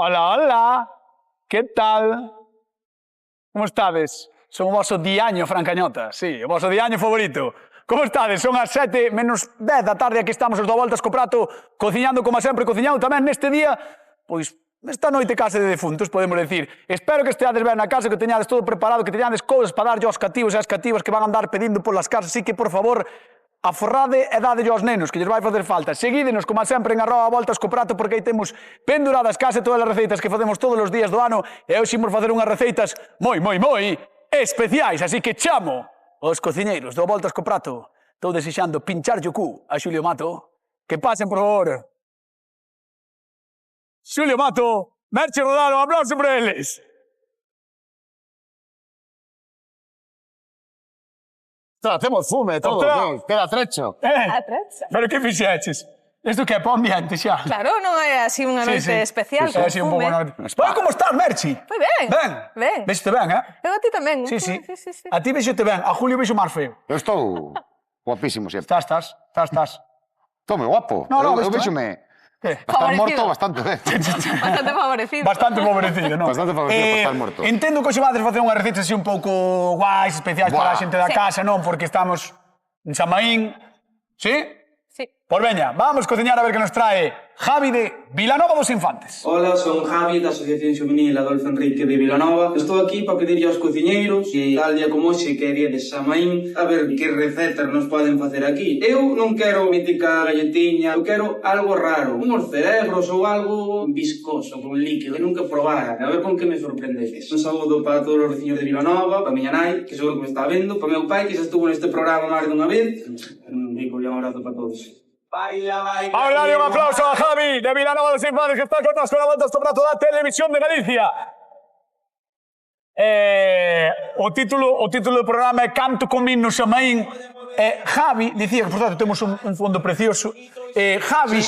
Hola, hola. Que tal? Como estades? Son o vosso diaño, Francañota. Sí, o vosso diaño favorito. Como estades? Son as 7 menos 10 da tarde. Aquí estamos os do Voltas co Prato, cociñando como sempre, cociñando tamén neste día. Pois, esta noite case de defuntos, podemos decir. Espero que esteades ben na casa, que teñades todo preparado, que teñades cousas para darlle aos cativos e as cativas que van a andar pedindo polas casas. Así que, por favor, aforrade e dadelle aos nenos, que lles vai facer falta. Seguídenos, como sempre, en @Voltas co Prato, porque aí temos penduradas case todas as receitas que facemos todos os días do ano, e hoxe imos facer unhas receitas moi especiais. Así que chamo os cociñeiros do Voltas co Prato. Estou desexando pinchar o cu a Xulio Mato. Que pasen, por favor. Xulio Mato, Merche Rodal, un aplauso por eles. Hacemos fume, todo, queda trecho. Pero que fixeches? Isto que é para o ambiente xa. Claro, non é así unha noite especial Sí, así un pouco noite. Bueno, como estás, Merchi? Moi ben. Ben? Vexete ben, Eu a ti tamén. Sí. A ti vexete ben, a Julio vexo máis feo. Eu estou guapísimo sempre. Estás. Estou moi guapo. No, eu vexome Que? para estar morto bastante ben. Bastante favorecido. Bastante favorecido, non? Bastante favorecido para estar morto. Entendo que hoxe vades facer unhas recetas así un pouco guais, especiais para a xente da casa, non? Porque estamos en Samaín. Sí? Sí. Pois veña, vamos cociñar a ver que nos trae Javi de Vilanova dos Infantes. Hola, son Javi da Asociación Xuvenil Adolfo Enrique de Vilanova. Estou aquí para pedirlle aos cociñeiros que tal día como hoxe que é día de Samaín a ver que recetas nos poden facer aquí. Eu non quero mítica galletiña, eu quero algo raro, uns cerebros ou algo viscoso, con líquido, que nunca probara, a ver con que me sorprendedes. Un saúdo para todos os veciños de Vilanova, para miña nai, que seguro que me está vendo, para meu pai, que xa estuvo neste programa máis dunha vez. Un rico e un abrazo para todos. Vamos a darle un aplauso a Javi de Vilanova dos Infantes, que está con nosotros con la Voltas co Prato da Televisión de Galicia. O título do programa é Canto con min no Xamaín. Javi dicía que, por tanto, temos un fondo precioso. Javi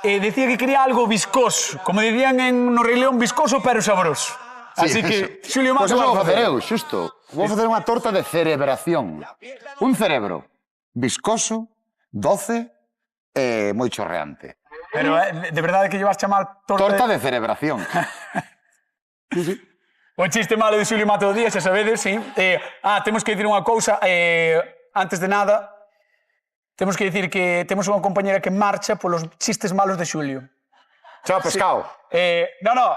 dicía que quería algo viscoso, como dirían no Rei León, viscoso pero sabroso. Así que, Xulio Mato, vou facer eu, xusto. Vou facer unha torta de cerebración. Un cerebro viscoso, doce e moi chorreante. Pero de verdade que llevas chamar torta de cerebración. O chiste malo de Xulio Mato do día, xa sabedes, sí. Temos que dicir unha cousa, antes de nada, temos que dicir que temos unha compañera que marcha polos chistes malos de Xulio. Chao, pescado. No,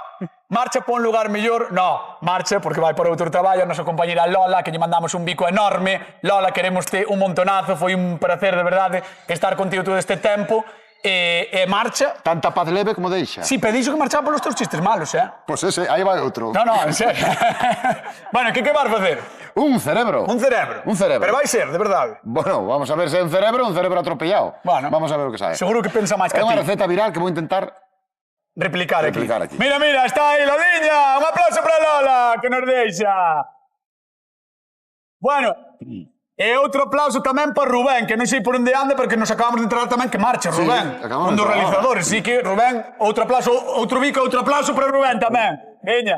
marcha por un lugar mellor, no, marcha porque vai por outro traballo, a nosa compañera Lola, que lle mandamos un bico enorme. Lola, queremoste un montonazo, foi un placer de verdade estar contigo todo este tempo. E marcha. Tanta paz leve como deixa. Sí, pero dixo que marchaba polos teus chistes malos, Pois ese, aí vai outro. No, en serio. Bueno, que vas facer? Un cerebro. Un cerebro. Pero vai ser, de verdade. Bueno, vamos a ver se é un cerebro atropellado. Bueno. Vamos a ver o que sabe. Seguro que pensa máis que a ti. É unha receta viral que vou intentar replicar aquí. aquí. Mira, está aí Lodiña. Un aplauso para Lola, que nos deixa. Bueno, e outro aplauso tamén para Rubén, que non sei por onde anda, porque nos acabamos de enterar tamén que marcha, Rubén. Un dos realizadores, así que, Rubén, outro aplauso, outro bico, outro aplauso para Rubén tamén. Veña.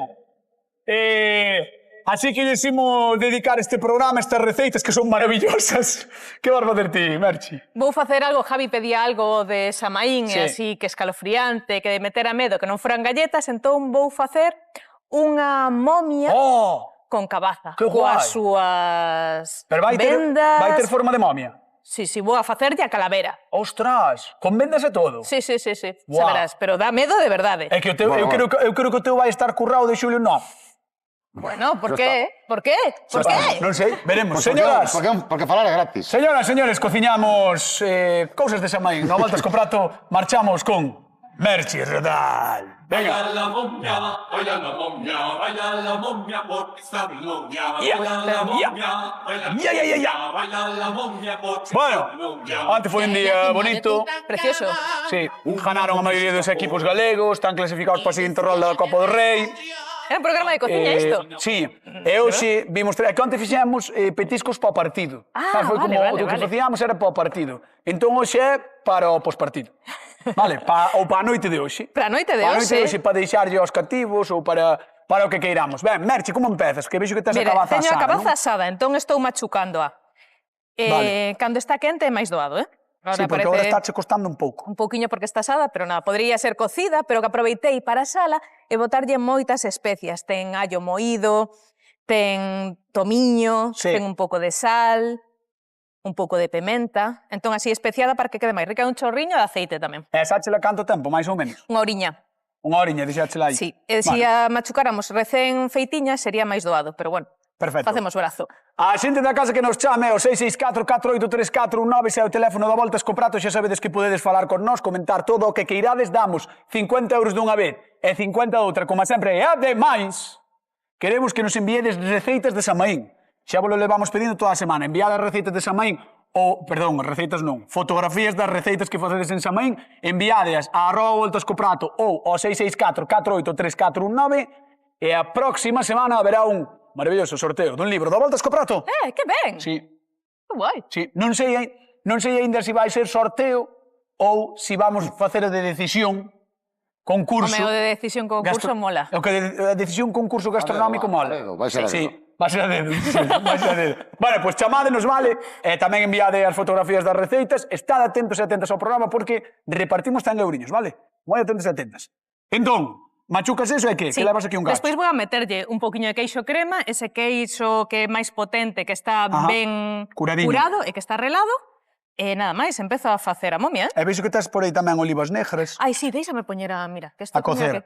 Así que decimos dedicar este programa, estas receitas que son maravillosas. Que vas facer ti, Merchi? Vou facer algo, Javi pedía algo de Samaín, sí. Así que escalofriante, que de meter a medo, que non foran galletas, entón vou facer unha momia con cabaza. Que guai! Coas súas Pero vai ter forma de momia? Sí, vou a facerlle a calavera. Ostras, con vendas e todo? Sí, saberás, pero dá medo de verdade. É que eu creo que o teu vai estar currado de Xulio no. Bueno, ¿por qué? ¿Por qué? Non sei, veremos. Señoras, porque falar é gratis. Señores, cociñamos cousas de Samaín. No Voltas co Prato, marchamos con Merchi Rodal. Venga. Baila la momia, porque está mi momia. Baila la momia, porque Bueno, antes foi un día bonito. Precioso. Sí, ganaron a maioría dos equipos galegos, están clasificados para a seguinte rolda da Copa do Rei. Era un programa de cociña isto? Sí, e hoxe vimos... Que onte fixemos petiscos para o partido. Foi como o que facíamos era para o partido. Entón hoxe é para o pospartido. Vale, ou para a noite de hoxe. Para a noite de hoxe? Para a noite de hoxe, para deixarlle aos cativos ou para o que queiramos. Ben, Merchi, como empezas? Que vexo que tes a cabaza asada, teño a cabaza asada, entón estou machucándoa. Cando está quente é máis doado, Ahora Sí, porque agora parece estáche costando un pouco. un pouquiño porque está asada, pero nada, podría ser cocida, pero que aproveitei para a sala e botarlle moitas especias. Ten allo moído, ten tomiño, Sí. ten un pouco de sal, un pouco de pimenta. Entón, así especiada para que quede máis rica. Un chorriño de aceite tamén. E sáchela canto tempo, máis ou menos? Unha oriña. Unha horiña, dixéchela aí. Sí. E se a machucáramos recén feitiña, sería máis doado, pero bueno, Perfecto. facemos brazo. A xente da casa que nos chame o 664-483419 se é o teléfono da Voltas co Prato, xa sabedes que podedes falar con nós, comentar todo o que queirades, damos 50 euros dunha vez e 50 outra, como sempre. E ademais, queremos que nos enviedes receitas de Samaín. Xa vos lo levamos pedindo toda a semana. Enviade as receitas de Samaín, ou, perdón, receitas non, fotografías das receitas que facedes en Samaín, enviádeas a @voltascoprato ou ao 664-483419 e a próxima semana haberá un maravilloso sorteo dun libro da Voltas co Prato. Que ben! Sí, Que guai. sí. Non sei aínda se vai ser sorteo ou se vamos facer o de decisión concurso. Home, o de decisión concurso mola. O que a decisión concurso gastronómico mola. Vai ser a dedo. Sí, vai ser a dedo. Sí, vai ser a dedo. Bueno, pois chamádenos, vale, e tamén enviade as fotografías das receitas. Estad atentos e atentas ao programa porque repartimos 100 euriños, vale? Moi atentos e atentas. Entón, machucas eso e que? Sí. Que levas aquí un gacho? Despois vou a meterlle un poquinho de queixo crema, ese queixo que é máis potente, que está Ajá. ben Curadiño. curado e que está relado. E nada máis, empezo a facer a momia, E veixo que tes por aí tamén olivas negras. Ai, sí, déixame poñer a... Mira, que isto A cocer.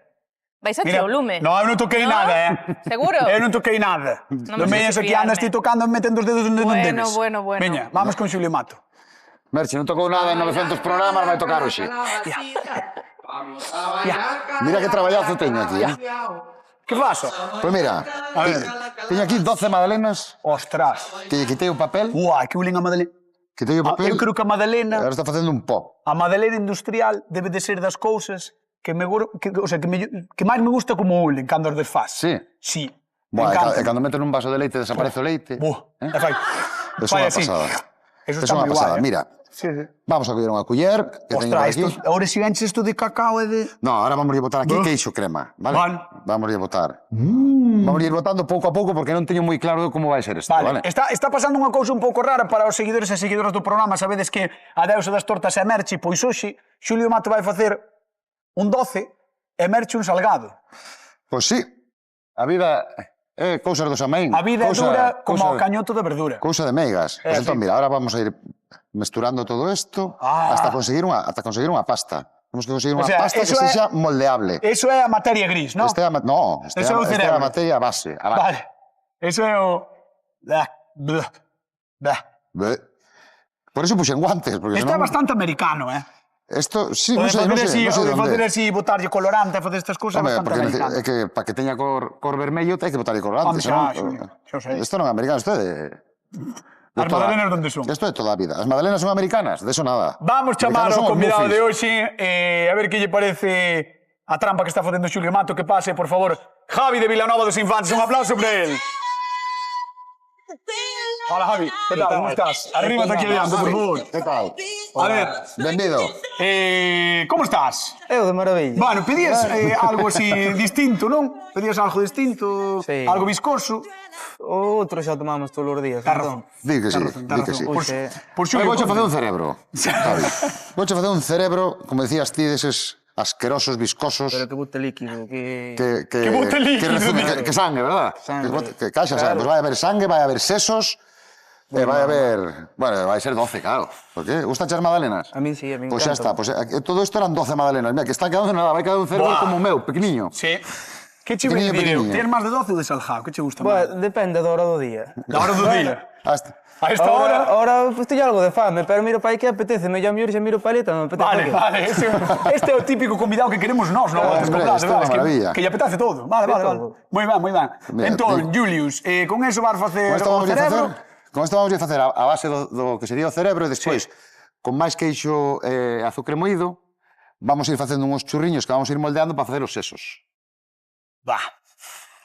Vais a o lume. No, eu non toquei No? nada, Seguro? Eu non toquei nada. Non Non me veñas sei aquí, andas fiarme. ti tocando e metendo os dedos onde non Bueno, debes. bueno. Veña, vamos con Xulio Mato. Merche, non tocou nada en 900 programas, vai tocar hoxe. Mira que traballazo teño aquí, Que faso? Pois mira, A ver. teño aquí 12 magdalenas, Ostras. que lle quitei o papel, Uai, que ulín a Madalena. quitei o papel, Eu creo que a e Madalena, agora está facendo un pop. a Madalena industrial debe de ser das cousas que que máis me gusta como ulen cando os desfaz. Sí. Sí. Buah, encanta. e cando meten un vaso de leite desaparece o leite. E fai. Eso é fai unha así. pasada. Eso Eso está é unha moi pasada. guai. Mira, Sí, sí. vamos a coller unha culler que teño por Ostras, aquí. ahora si enches isto de cacao e de... No, ahora vamos a botar aquí Buh. queixo crema, vale? Vale. Vamos a botar. Vamos a ir botando pouco a pouco porque non teño moi claro como vai ser isto, Vale. vale? Está pasando unha cousa un pouco rara para os seguidores e seguidoras do programa. Sabedes que a deusa das tortas é Merchi, pois hoxe Xulio Mato vai facer un 12 e Merchi un salgado. Pois sí, a vida é cousas do Samaín. A vida é dura como o cousa- cañoto de verdura. Cousa de meigas. Pois Sí. entón, mira, ahora vamos a ir mesturando todo isto Ah. hasta conseguir unha pasta. Temos que conseguir unha sea, pasta que eso é- sexa moldeable. Eso é a materia gris, non? Este é a, no, este Eso é o esta é cerebro. a materia base. A base. Vale. Eso é o... Bleh. Bé. Por eso puxen guantes, porque Isto é senón... bastante americano, eh? Esto, sí, O non de sei facer onde. así, botarlle colorante, facer estas cousas é Home, bastante porque americano. é que para que teña cor vermello ten que botarlle colorante, Home, senón... xa sei. Isto non é americano, isto é de... As magdalenas onde son? Isto é toda a vida. As magdalenas son americanas, de eso nada. Vamos chamar Americanos son ao os convidado muffins. de hoxe a ver que lle parece a trampa que está facendo Xulio Mato. Que pase, por favor, Javi de Vilanova dos Infantes. Un aplauso para él. Hola, Javi. ¿Qué tal? ¿Cómo estás? Arríbate aquí adiante, por favor. Que tal? A ver, Benvido. ¿cómo estás? Eu de maravilla. Bueno, pedías algo así distinto, non? Pedías algo distinto, Sí. algo viscoso. O outro xa tomamos todos os días. Ten razón. Entón. Di que sí, Ten di que sí. razón. Pois, Por Pero Xulio, vouche facer un cerebro, Javi. Vouche facer un cerebro, como decías ti, deses asquerosos, viscosos, Pero que bote líquido, que... que bote líquido, que sangue, verdad? Sangue. Que caixa sangue. Claro. Pues vai haber sangue, vai haber sesos, e vai haber... Bueno, vai ser 12, claro. Por qué? Gustan as magdalenas? A min sí, a min Pois xa está, encanta. pois todo isto eran 12 magdalenas. Mira, que está quedando nada, vai quedar un cerebro Buah. como o meu, pequeniño. Sí. Que che voy a Pequeniño, decir eu? pequeniño. Tienes máis de 12 ou de salgado? Que che gusta Bueno, máis? depende da hora do día. Da hora do día. Hasta... A esta hora... Ahora pues, teño algo de fame, pero miro para aí que apetece. Me llamo xa miro para ali, non me apetece. Vale, aqui. vale. Este é o típico convidado que queremos nós, non? Hombre, isto é unha maravilla. Que lle apetece todo. Vale, vale, vale. todo. Moi ben, moi ben. Mira, Entón, Julius, con eso vas facer Con isto o vamos a cerebro? facer a base do que sería o cerebro e despois, con máis queixo e azucre moído, vamos a ir facendo uns churriños que vamos a ir moldeando para facer os sesos. Bah,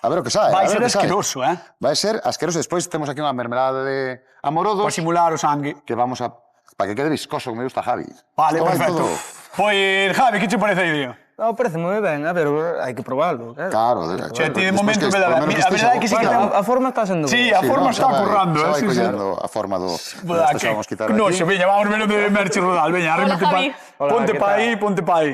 A ver o que sae. vai a ver ser o que sae. asqueroso, eh? Vai ser asqueroso. Despois temos aquí unha mermelada de amorodos Para simular o sangue. que vamos a... para que quede viscoso, como me gusta Javi. Vale, Isto vai perfecto. todo. Pois, Javi, que che parece a idea? No, parece moi ben, a ver, hai que probalo, claro. Claro, Che, ti de despois momento, que- a polo menos que verdade é que sí que Bueno, ten... a forma está sendo Sí, boa. a forma está currando, xa vai sí, sí. collendo a forma do... Buah, Isto xa vamos quitar aquí. noxo, veña, vamos menos de Merche Rodal, veña, Hola, arrímate Javi. Hola, ponte ¿qué pa tal? aí, ponte pa aí.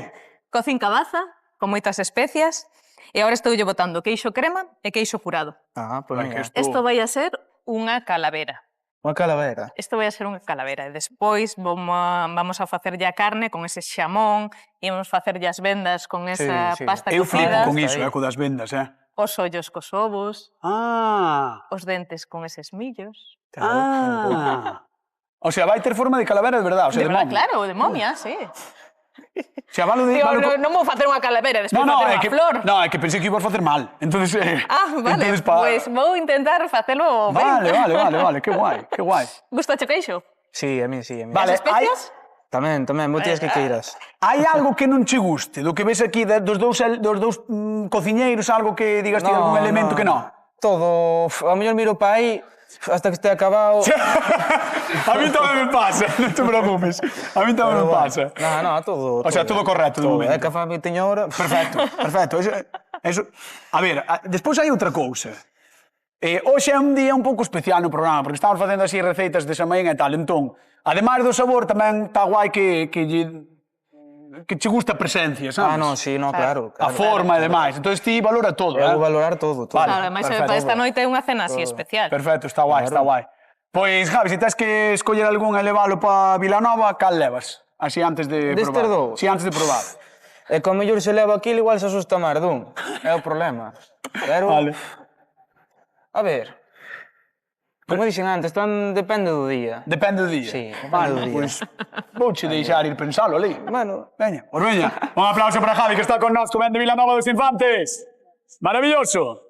Cocín cabaza, con moitas especias, e agora estou botando queixo crema e queixo curado. Ah, pois Vai, que mira. Isto vai a ser unha calavera. Unha calavera. Isto vai a ser unha calavera. E despois vamos a facerlle a carne con ese xamón, imos facerlle as vendas con esa sí. pasta Eu flipo cocida, con Está iso, aí. co das vendas, os ollos cos ovos, Ah, os dentes con eses millos. O sea, vai ter forma de calavera de verdade, o sea, De de verdad, momia. claro, de momia, sí. O sea, valo de... Tío, valo co- non vou facer unha calavera e despois No, facer é unha que, flor. no, é que pensei que ibas facer mal. Entonces, Ah, vale, entonces pois vou intentar facelo ben. Vale, que guai, que guai. Gusta o queixo? Sí, a mí sí, a mí. Vale, As especias? Tamén, botías que queiras. Hai algo que non che guste, do que ves aquí dos dous cociñeiros, algo que digas ti, algún elemento que non? Todo, a mellor miro pa aí, hasta que este acabado. A mí tamén me pasa, non te preocupes. A mí tamén me pasa. No, todo. O sea, todo correcto de Todo. momento. É que a fame teño hora. Perfecto. Eso. A ver, despois hai outra cousa. Hoxe é un día un pouco especial no programa, porque estamos facendo así receitas de Samaín e tal. Entón, ademais do sabor, tamén está guai que che gusta a presencia, sabes? Ah, no, sí, no, claro. A forma e demais. Entón, ti valora todo, Eu vou valorar todo. Vale. Claro, ademais perfecto. esta noite é unha cena así especial. Perfecto, está guai, está guai. Pois, Javi, se tens que escoller algún e levalo para Vilanova, cal levas? Así antes de Destes probar. dous? Sí, antes de probar. E que ao mellor se leva aquilo, igual se asusta máis dun. É o problema. Pero, Vale. a ver, como dixen antes, depende do día. Depende do día. Sí, depende vale, do día. Pois, vouche deixar ir pensalo ali. Bueno, Veña, pois veña. Un aplauso para Javi, que está con nós, que ven de Vilanova dos Infantes. Maravilloso.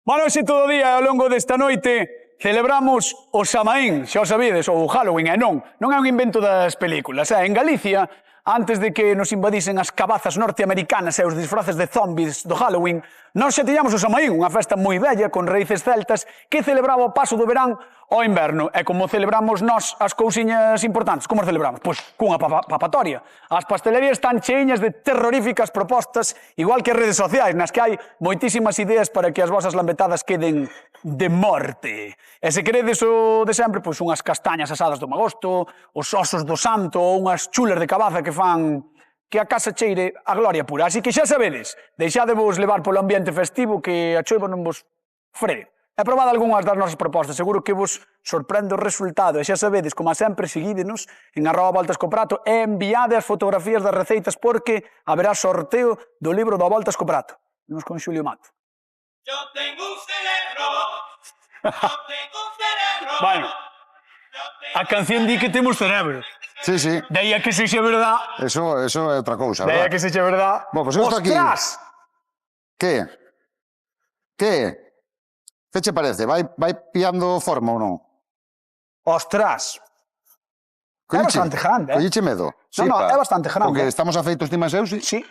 Bueno, hoxe todo o día, ao longo desta noite, celebramos o Samaín, xa o sabides, ou o Halloween, e non é un invento das películas. En Galicia, antes de que nos invadisen as cabazas norteamericanas e os disfraces de zombies do Halloween, nós xa tiñamos o Samaín, unha festa moi bella, con raíces celtas, que celebraba o paso do verán ao inverno. E como celebramos nós as cousiñas importantes? Como as celebramos? Pois cunha papatoria. As pastelerías están cheiñas de terroríficas propostas, igual que as redes sociais, nas que hai moitísimas ideas para que as vosas lambetadas queden de morte. E se queredes o de sempre, pois unhas castañas asadas do magosto, os osos do santo, ou unhas chulas de cabaza que fan que a casa cheire a gloria pura. Así que xa sabedes, deixadevos levar polo ambiente festivo, que a choiva non vos free. E probad algunhas das nosas propostas, seguro que vos sorprende o resultado. E xa sabedes, como a sempre, seguídenos en @voltascoprato e enviade as fotografías das receitas, porque haberá sorteo do libro do Voltas co Prato. Nos con Xulio Mato. Yo tengo un cerebro. Yo tengo un cerebro. Bueno, a canción di que temos cerebro. Sí, sí. De aí a que sexa verdad. Eso é outra cousa, De aí a verdad? que sexa verdad. Bueno, pues eu estou aquí. ¡Ostras! Que? Que che parece? Vai pillando forma ou non? ¡Ostras! É bastante grande, Colliche medo? No, é bastante grande. Porque estamos afeitos ti máis eu, sí? Sí,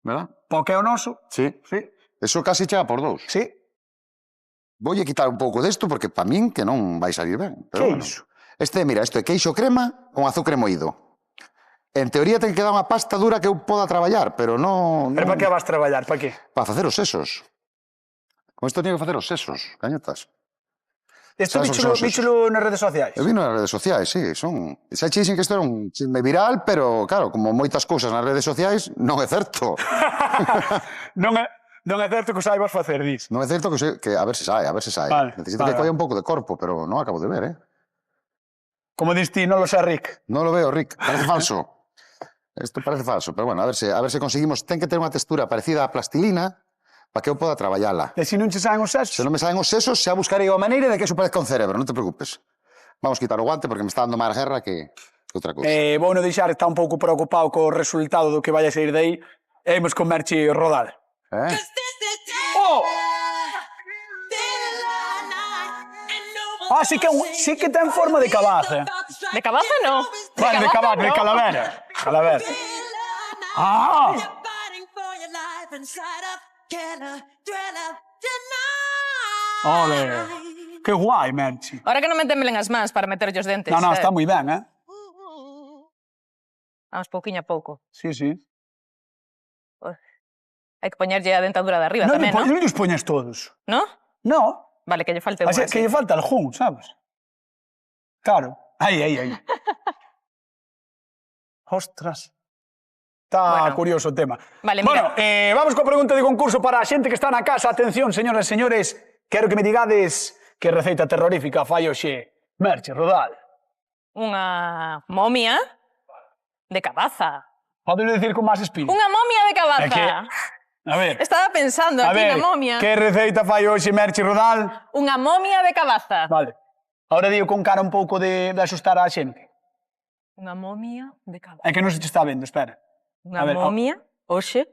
Verdad? porque é o noso. Sí. Sí, Eso casi chega por dous. sí. Voulle quitar un pouco desto porque pa min que non vai salir ben. Pero Que bueno. iso? Mira, isto é queixo crema con azúcar moído. En teoría ten que dar unha pasta dura que eu poda traballar, pero non... Pero para que vas traballar? Para que? Para facer os sesos. Con isto teño que facer os sesos, cañotas. Isto Sabes o que son os víchelo nas redes sociais. Eu vi nas redes sociais, sí, son... Xa che dixen que isto era un chisme viral, pero, claro, como moitas cousas nas redes sociais, non é certo. Non é certo que o saibas facer, dis. Non é certo que a ver se sai, a ver se sai. Vale, Necesito vale, que colla un pouco de corpo, pero non acabo de ver, Como dis ti, non lo sé, Rick. Non lo veo, Rick. Parece falso. Isto parece falso, pero bueno, a ver se conseguimos... Ten que ter unha textura parecida á plastilina para que eu poda traballala. E se non che saen os sesos? Se non me saen os sesos, xa buscarei a maneira de que iso parezca un cerebro, non te preocupes. Vamos quitar o guante porque me está dando máis guerra que outra cousa. Vou non deixar, está un pouco preocupado co resultado do que vai a sair de aí. E imos comerche rodal. Oh! Ah, sí que ten forma de cabaza. De cabaza no. Vale, de cabaza, de no. calavera. Calavera. Ah! Ole. Que guai, Merchi. Ahora que non me temblen as mans para meterlle os dentes. No, está moi ben, Vamos pouquiño a pouco. Sí, sí. Hai que poñerlle a dentadura de arriba Non tamén, non? lle poñes todos. ¿No? No. Vale, que lle falte unha. Así que lle falta algún, sabes? Claro. Aí. Ostras. Está Bueno. curioso o tema. Vale, Bueno, mira. vamos coa pregunta de concurso para a xente que está na casa. Atención, señoras e señores, quero que me digades que receita terrorífica fai hoxe Merche Rodal. Unha momia de cabaza. Podes decir con máis espíritu. Unha momia de cabaza. É que, a ver, Estaba pensando a aquí ver, na momia. que receita fai hoxe Merche Rodal? Unha momia de cabaza. Vale. Ahora digo con cara un pouco de asustar a xente. Unha momia de cabaza. É que non se te está vendo, espera. Unha a ver, momia, hoxe,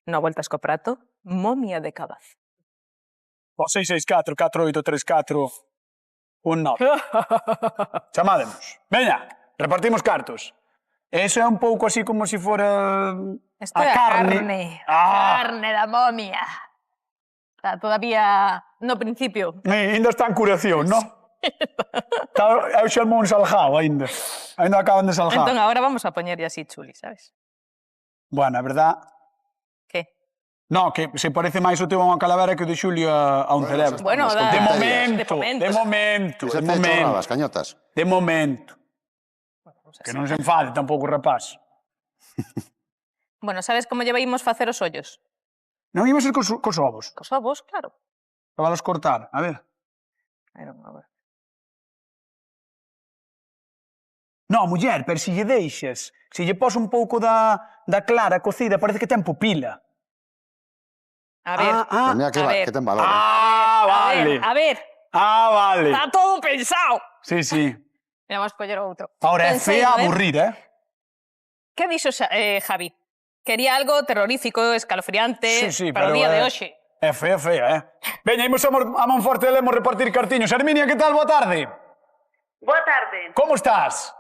na voltas co prato, momia de cabaza. O 664 4834 19. Chamádemos. Veña, repartimos cartos. Eso é un pouco así como se fora Isto a é a carne. carne. Ah. Carne da momia. Está todavía no principio. Ainda está en curación, non? É o xalmón salgado ainda. Ainda acaban de salgar. Entón, agora vamos a poñerlle así chuli, sabes? Bueno, a verdad... Que? No, que se parece máis o teu a unha calavera que o de Xulio a un cerebro. Bueno, Estamos De con momento, de de momento, Ese de te momento. chorradas, cañotas. De momento. Que non se enfade tampouco o rapaz. Bueno, sabes como lle imos facer os ollos? Non íbamos a ir cos ovos. Cos ovos, claro. Para valos cortar. A ver. A ver. No, muller, pero se lle deixas, se lle pos un pouco da clara cocida, parece que ten pupila. A ver. Que mira a ver. que ten valor. Vale. A ver. Vale. Está todo pensado. Sí, sí. Mira, vamos a coller outro. Ahora é Pensei, fea ¿eh? aburrida, Que dixo Javi? Quería algo terrorífico, escalofriante, Sí, para o pero día de hoxe. É fea, Veña, imos a Monforte de Lemos repartir cartiños. Herminia, que tal? Boa tarde. Boa tarde. Como estás?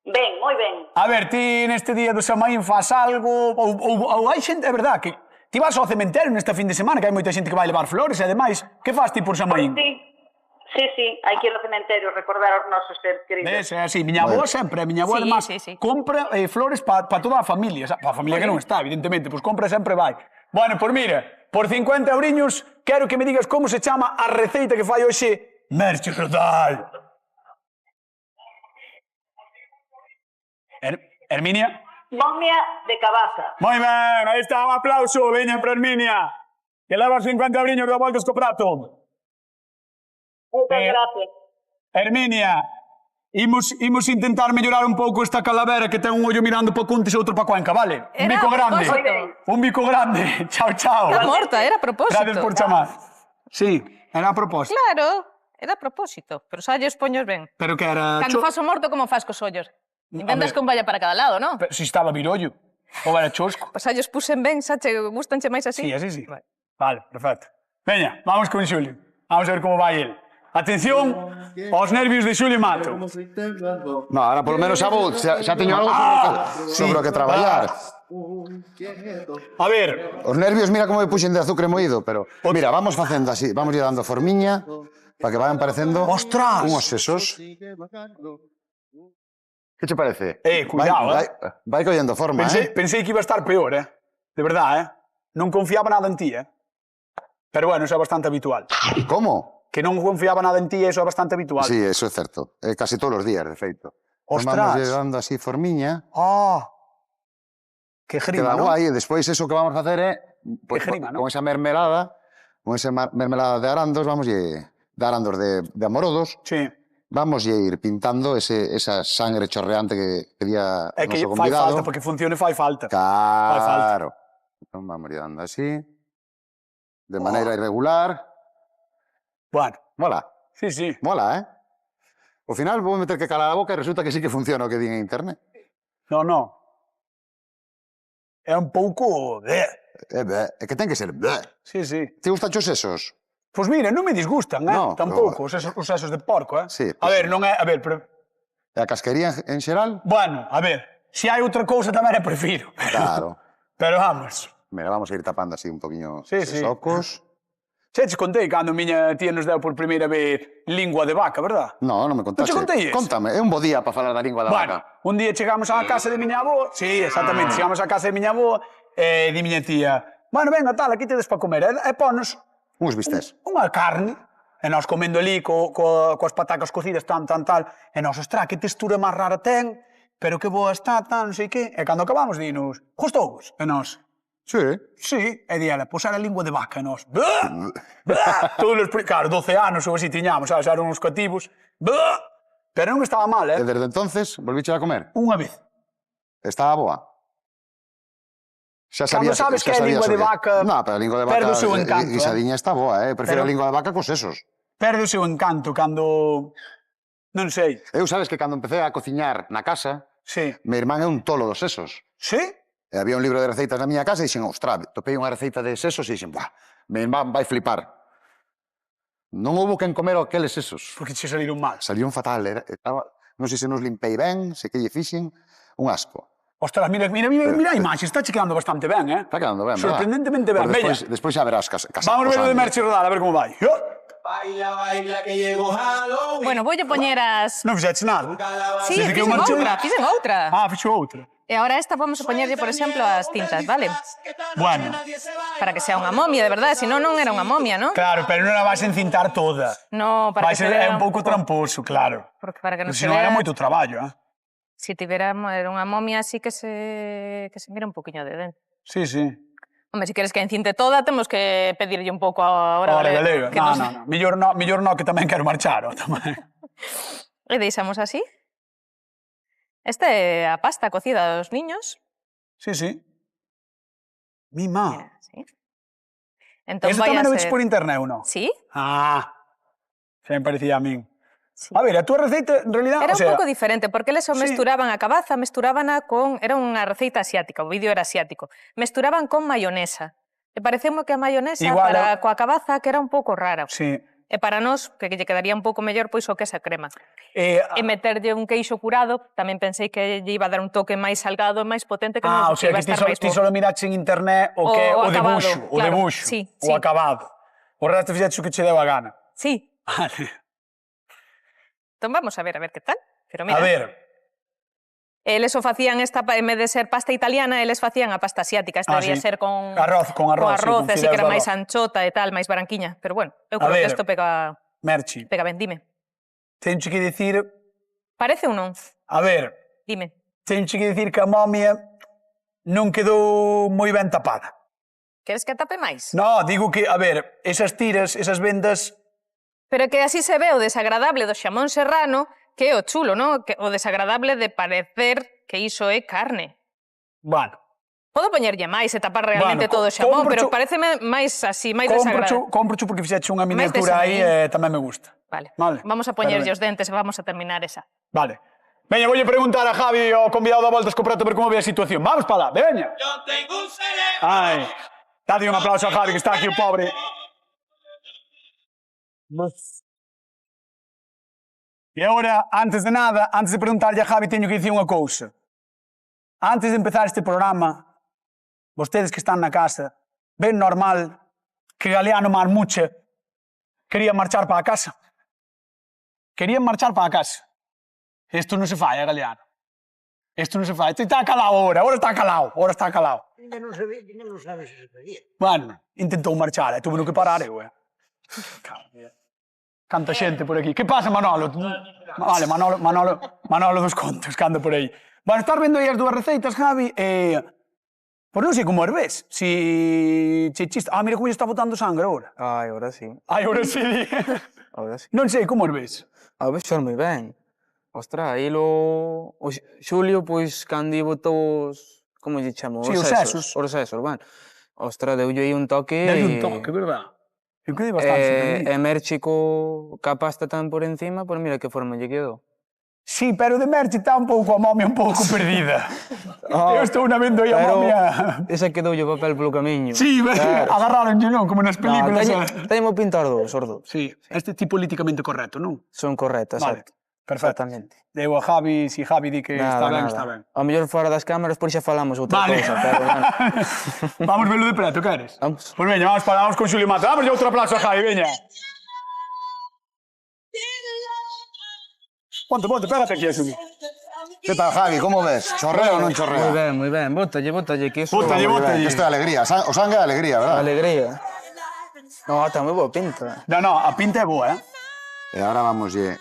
Ben, moi ben. A ver, ti neste día do Samaín faz algo? Ou hai xente, é verdad, que ti vas ao cementerio neste fin de semana, que hai moita xente que vai levar flores e demais. Que faz ti por Samaín? Sí, hai que ir ao cementerio recordar aos nosos seres queridos. Ves, é así. Miña avó sempre, miña avó Sí, además sí. compra flores para toda a familia. Para a familia que non está, evidentemente, pois compra sempre vai. Bueno, pois mira, por 50 euriños, quero que me digas como se chama a receita que fai hoxe Merche Rodal. Herminia? Momia de cabaza. Moi ben, aí está, un aplauso, veña para Herminia. Que levas 50 euriños da voltas co prato. Moitas gracias. Herminia, imos intentar mellorar un pouco esta calavera que ten un ollo mirando para Cuntis e outro para Cuenca, vale? Un Era bico a grande. propósito. Un bico grande. Chao, chao. Está morta, era a propósito. Gracias por chamar. Sí, era a propósito. Claro, era a propósito. Pero xa lle os poños ben. Pero que era... Cando fas o morto, como fas cos ollos? Intentas ver. que un vaya para cada lado, non? Pero si estaba virollo. Ou era chosco. Pois xa lles pusen ben, xa che gustanche máis así? Sí, así sí. Vale. Vale, perfecto. Veña, vamos con Xulio. Vamos a ver como vai el. Atención aos nervios de Xulio Mato. No, ahora por lo menos xa teño algo sobre o que traballar. A ver, Os nervios, mira como me puxen de azúcar moído, pero mira, vamos facendo así, vamos lle dando formiña para que vayan parecendo Ostras! unhos sesos. Que che parece? Cuidado, vai collendo forma, pensei que iba a estar peor, De verdad, Non confiaba nada en ti, Pero bueno, eso é bastante habitual. Como? Que non confiaba nada en ti, eso é bastante habitual. Sí, eso é certo. Casi todos os días, de feito. Ostras! Vamos lle dando así formiña. Que grima, Queda non? guai, e despois eso que vamos a facer é Que grima, non? con esa mermelada de arandos, vamos lle de arandos de amorodos, Sí. vamos lle ir pintando esa sangre chorreante que pedía É o que noso fai convidado. falta, porque funcione fai falta. Claro. Entón vamos lle dando así, de maneira irregular. Bueno, Mola, sí. mola, Ao final vou meter que calar a boca e resulta que sí que funciona o que din en internet. No. É un pouco... É que ten que ser... Sí. Te gustan os sesos? Pois mira, non me disgustan, No, tampouco, pero- os sesos de porco, Sí, A pois ver, sí. non é... A ver, pero... E a casquería en xeral? Bueno, a ver, se hai outra cousa tamén é prefiro. Claro. Pero vamos. Mira, vamos a ir tapando así un poquinho Sí, esos sí. ocos. Xa te contei cando miña tía nos deu por primeira vez lingua de vaca, verdad? No, non me contaste. Non che contei eso? Contame, é un bo día para falar da lingua da Bueno, vaca. un día chegamos á casa de miña avó, sí, exactamente, chegamos á casa de miña avó e di miña tía, bueno, venga, tal, aquí tedes para comer, e ponos Uns bistés. unha carne, e nós comendo ali coas patacas cocidas, tal, e nós, ostra, que textura máis rara ten, pero que boa está, tal, non sei que, e cando acabamos, dinos, gustouvos, e nós, Sí. sí, e di ela, pois era lingua de vaca, e nós, todos os, claro, 12 anos ou así tiñamos, sabes, eran uns cativos, pero non estaba mal, E desde entonces, volviche a comer? Unha vez. Estaba boa? Xa Cando sabes que é lingua de vaca, No, pero a lingua de vaca... perde o seu encanto, guisadiña está boa, Prefiro Pero- a lingua de vaca cos sesos. Perde o seu encanto cando... Non sei. Eu sabes que cando empecé a cociñar na casa, Sí. mi irmán é un tolo dos sesos. Sí? E había un libro de receitas na miña casa e dixen, ostra, topei unha receita de sesos e dixen, buah, mi irmán vai flipar. Non houbo quen comer aqueles sesos. Porque che saliron mal. Salían fatal, non sei se nos limpei ben, se que lle fixen, un asco. Ostras, mira a imaxe, está che quedando bastante ben, Está quedando ben, verdad? Sorprendentemente ben. Pues Veña, despois xa verás casa. vamos a ver o de Merchi Rodal, a ver como vai. Baila, baila, que llegó Halloween. Bueno, voulle poñer as... Non fixeches nada. Sí, Desde que eu fixen marchei- outra, fixen outra. Ah, fixo outra. E agora esta vamos a poñerlle, por exemplo, as tintas, vale? Bueno, Para que sea unha momia, de verdade, senón non era unha momia, non? claro, pero non a vas encintar toda. No, para Vai que se ser, vea é un pouco tramposo, claro. Porque para que non Pero se senón era vea... moito traballo, Si tivéramos era unha momia así que se mira un poquinho de dentro. Sí, sí. Hombre, si queres que encinte toda, temos que pedirlle un pouco ahora. Ahora, galega. que No, nos- no, no. Millor no, que tamén quero marchar, tamén. E deixamos así. Esta é a pasta cocida dos niños. Sí, sí. Mima. Mira, sí. Entón Eso vai tamén a o veches ser... por internet ou non? Sí, Ah, xa me parecía a min. sí. A ver, a túa receita, en realidad, Era o sea... un pouco diferente, porque eles o sí. mesturaban a cabaza, mesturábana con... Era unha receita asiática, o vídeo era asiático. Mesturaban con mayonesa. E parecemos que a mayonesa Igual, para coa cabaza que era un pouco rara. Sí. E para nós, que lle quedaría un pouco mellor, pois o queso e crema. Eh, E meterlle un queixo curado, tamén pensei que lle iba a dar un toque máis salgado e máis potente que ah, o non, sea, iba que a estar máis ti bo. solo miraches en internet o que O o acabado, debuxo, o claro. debuxo, Sí, o sí. acabado. O resto fixeches o que che deu a gana. Sí, Vale. entón vamos a ver que tal. Pero mira, A ver, eles o facían esta, en vez de ser pasta italiana, eles facían a pasta asiática. Esta Ah, debía sí. ser con Con arroz, sí, con así fideos que era de máis arroz. anchota e tal, máis branquiña. Pero bueno, eu A creo que ver. isto pega Merchi, ben, dime. tencho que dicir... Parece ou non? A ver, Dime. tencho que dicir que a momia non quedou moi ben tapada. Queres que tape máis? No, digo que, a ver, esas tiras, esas vendas... Pero que así se ve o desagradable do xamón serrano, que é o chulo, non? Que o desagradable de parecer que iso é carne. Bueno, Podo poñerlle máis e tapar realmente Bueno, todo o xamón, cómprocho- pero pareceme máis así, máis desagradable. comprocho porque fixeche unha Máis miniatura aí desamadín. e tamén me gusta. Vale. Vale, Vamos a pero poñerlle ben. os dentes e vamos a terminar esa. Vale. Veña, voulle preguntar a Javi, o convidado da Voltas co Prato, ver como ve a situación. Vamos para lá, veña. Yo tengo un cerebro. Ai, dade un aplauso a Javi, que está aquí o pobre. E agora, antes de nada, antes de preguntarlle a Javi, teño que dicir unha cousa. Antes de empezar este programa, vostedes que están na casa, ven normal que Galeano Marmuche quería marchar para a casa. Querían marchar para a casa. Isto non se fai, Galeano. Isto non se fai. Isto está calado agora está calado, Ainda non sabe se se pedía. Bueno, intentou marchar, tuve no que parar eu, Canta xente por aquí. Que pasa, Manolo? Vale, Manolo dos contos, que anda por aí. Bueno, estás vendo aí as dúas receitas, Javi, Pois non sei como as ves. Si che chiste... Ah, mira como lle está botando sangre agora. Ai, ahora sí. Ai, agora sí. Ahora sí. Non sei como as ves. A ver, xor moi ben. Ostra, aí o Xulio, pois, cando botou os... Como lle chamo? Sí, os sesos. Os sesos, van. Ostra, deulle aí un toque... Dai un toque, verdad? Eu quedei bastante sorprendido. E Merchi ca pasta tan por encima, pois mira que forma lle quedou. Sí, pero de Merchi está un pouco a momia un pouco perdida. Eu estou na vendo aí a Pero momia... esa quedoulle o papel polo camiño. Sí, Claro. agarraron, non? Como nas películas. Teño pintar dos, os dos. Sí, este tipo políticamente correcto, non? Son correctas, Vale, exacto. perfecto. Exactamente. Deu a Javi, si Javi di que está ben, está ben. A mellor fora das cámaras, por xa falamos outra Vale. cousa, pero bueno. Vamos verlo de preto, queres? Vamos. Pois veña, vamos con Xulio Mata. Vamos outro aplauso a Javi, veña. Ponte, pégate aquí, Xulio. Que tal, Javi? Como ves? Chorrea ou non chorrea? Moi ben, bótalle, que iso... Bótalle, bótalle. Isto é alegría. O sangue é alegría, verdad? Alegría. No, está moi boa pinta. No, a pinta é boa, E agora vamoslle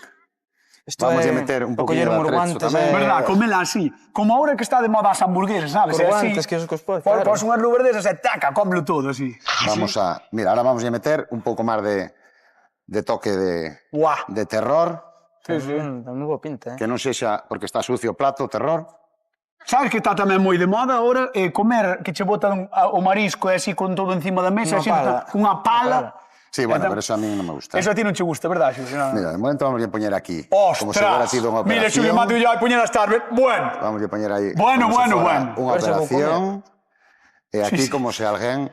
Isto a é meter un o poquinho coller de uns atrezo guantes, tamén. Verdad, comela así. Como ahora que está de moda as hamburguesas, sabes? Cos É así. guantes que os cos Pon unhas luverdesas e taca, cómelo todo así. Vamos a... Mira, ahora vamoslle meter un pouco máis de toque Buah. de terror, Está moi boa pinta, que non sexa porque está sucio o plato, terror. Sabes que está tamén moi de moda ahora comer que che botan o marisco e así con todo encima da mesa, Unha así, pala. cunha pala. Sí, bueno, pero eso a mí non me gusta. Eso a ti non che gusta, verdad, Xulio? No. Mira, de momento vamos a poñer aquí. Como se hubiera Ostras! sido unha operación. Mira, Xulio, mate ya a poñer as tardes. Bueno. Vamos a poñer aí. Bueno, como se bueno, fuera bueno. Unha Por eso vou operación. E aquí Sí, sí. como se alguén...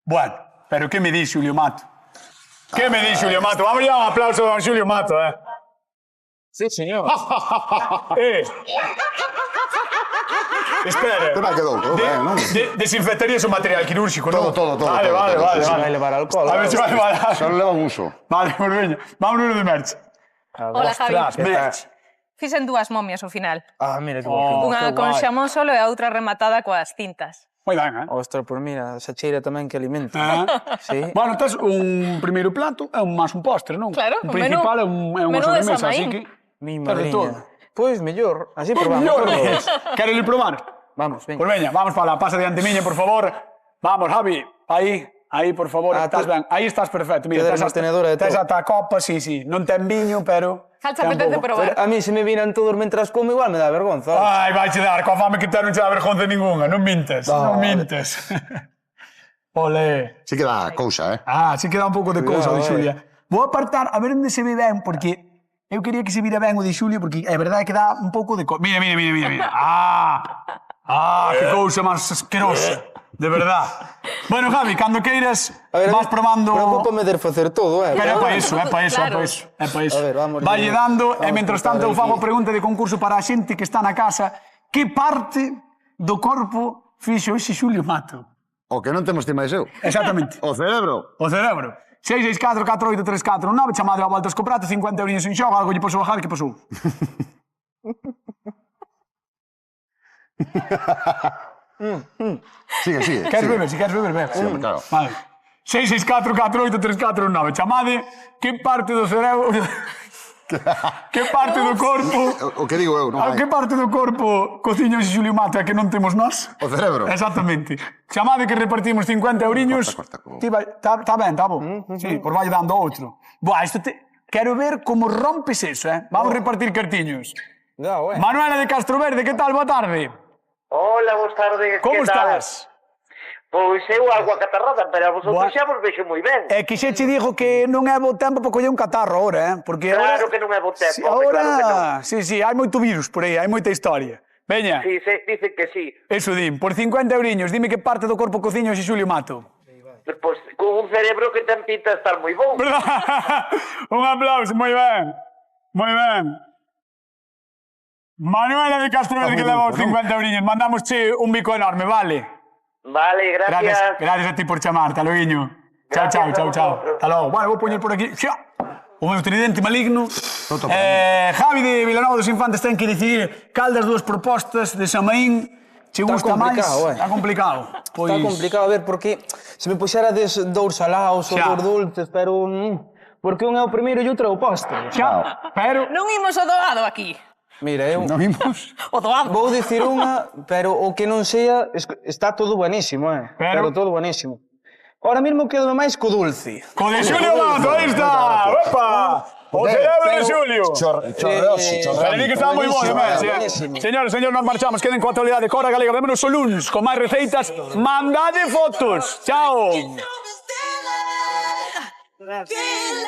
Bueno, pero que me di Xulio Mato? Que me di Xulio Mato? Vamos ya un aplauso a don Xulio Mato, Sí, señor. Espera. Que mal quedou, quedou ben, non? Desinfectarías o material quirúrgico, non? Todo. Vale, todo, vale, todo, vale. sí, sí. Vai levar alcohol. A ver se vai levar. Só leva un uso. Vale, pues veña. Vámonos de merch. Hola, Javi. Ostras, merch. Fixen dúas momias ao final. Ah, mira que Oh. boa pinta. Unha qué con guai. xamón solo e a outra rematada coas tintas. Moi ben, Ostras, pois mira, esa cheira tamén que alimenta. Sí. Bueno, tes un primeiro plato e un máis un postre, non? Claro, un un principal menú- é unha menú de sobremesa, así Samaín. que... Mi tes de todo. madriña. Pois mellor, así Pues probamos. mellor, todos. Quero ir probar? Vamos, venga. Pues veña, vamos para la pasa diante miña, por favor. Vamos, Javi, aí, por favor, Ah, estás tú- ben. Aí estás perfecto. Mira, Quedas tes máis tenedora de tes todo. ata a copa, sí. Non ten viño, pero... Cal te ten apetece pouco. probar? A mí se me viran todos mentras como igual me dá vergonza. Ai, vai che dar, coa fame que ten non che dá vergonza ninguna, non mintes, non mintes. Ole. Sí que dá cousa, Ah, sí que dá un pouco de cousa o de Cuidado, Xulia. Vou apartar, a ver onde se ve ben, porque eu quería que se vira ben o de Xulia, porque é verdade que dá un pouco de... Mira. Que cousa máis asquerosa. De verdad. Bueno, Javi, cando queiras, A ver, vas probando... Preocúpame de facer todo, Pero é para iso, é para Claro. iso. A ver, vamos Valle de- dando, e vamos mentras cortar tanto eu aquí. fago pregunta de concurso para a xente que está na casa. Que parte do corpo fixo hoxe Xulio Mato? O que non temos ti máis eu. Exactamente. O cerebro. O cerebro. 664 4834 9, chamade a volta esco prato, 50 euros en xogo, algo lle pasou a Javi, que pasou? Sigue. Queres beber? Si queres beber, bebe. Sí, hombre, claro. Vale. 664 4834 9, chamade que parte do cerebro... que parte do corpo... O que digo eu, non A hai. que parte do corpo cociña ese Xulio Mato e que non temos nós? O cerebro. Exactamente. Chamade que repartimos 50 euriños. Corta. Ti vai, tá ben, tá bo. Sí, por vai dando outro. Buah, isto te... Quero ver como rompes eso, Vamos a repartir cartiños. Da, ué. Manuela de Castroverde, que tal? Boa tarde. Hola, boas tardes. Como que tal? estás? Pois eu algo acatarrada, pero a vosotros Buah. xa vos vexo moi ben. É que xe che dijo que non é bo tempo para coller un catarro ahora, Porque Claro ahora... que non é bo tempo, Sí, home, ahora... claro Sí, hai moito virus por aí, hai moita historia. Veña, Sí, dicen que sí. eso din. Por 50 euriños, dime que parte do corpo cociña ese Xulio Mato. Pois con un cerebro que ten pinta de estar moi bon. ¿Verdad? Un aplauso, moi ben. Moi ben. Manuela de Castroverde que leva os 50 euriños. Mandamos un bico enorme, vale? Vale, gracias. Gracias a ti por chamarte, aloiño. Chao, Gracias a chao. vosotros. Hasta logo. Bueno, vou poñer por aquí. Xa. O meu tridente maligno. Javi de Vilanova dos Infantes ten que decidir cal das dúas propostas de Samaín che gusta máis. complicado, Está complicado. Pois... Está complicado, a ver, porque se me puxerades dous salaos ou Xa. dous dulces, pero... porque un é o primeiro e outro é o postre. Xa, pero... Non imos o doado aquí. Mira, eu Non vimos? O doado. vou dicir unha, pero o que non sea, está todo buenísimo, Pero- Pero todo buenísimo. Ahora mesmo quedo máis co dulce. Co de Xulio Mato, aí está. Opa! O cerebro de Xulio. Chorreoso, Pero di que está moi bo, Buenísimo, además, buenísimo. Señores, nos marchamos. Queden coa actualidade Cora Galega. Vémonos o luns con máis receitas. Mandade fotos. Chao.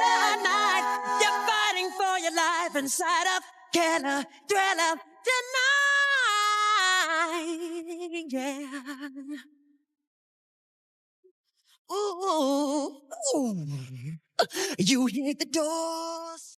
You're fighting for your life inside of Keller, Drella, tonight. Yeah. Ooh, you hear the doors.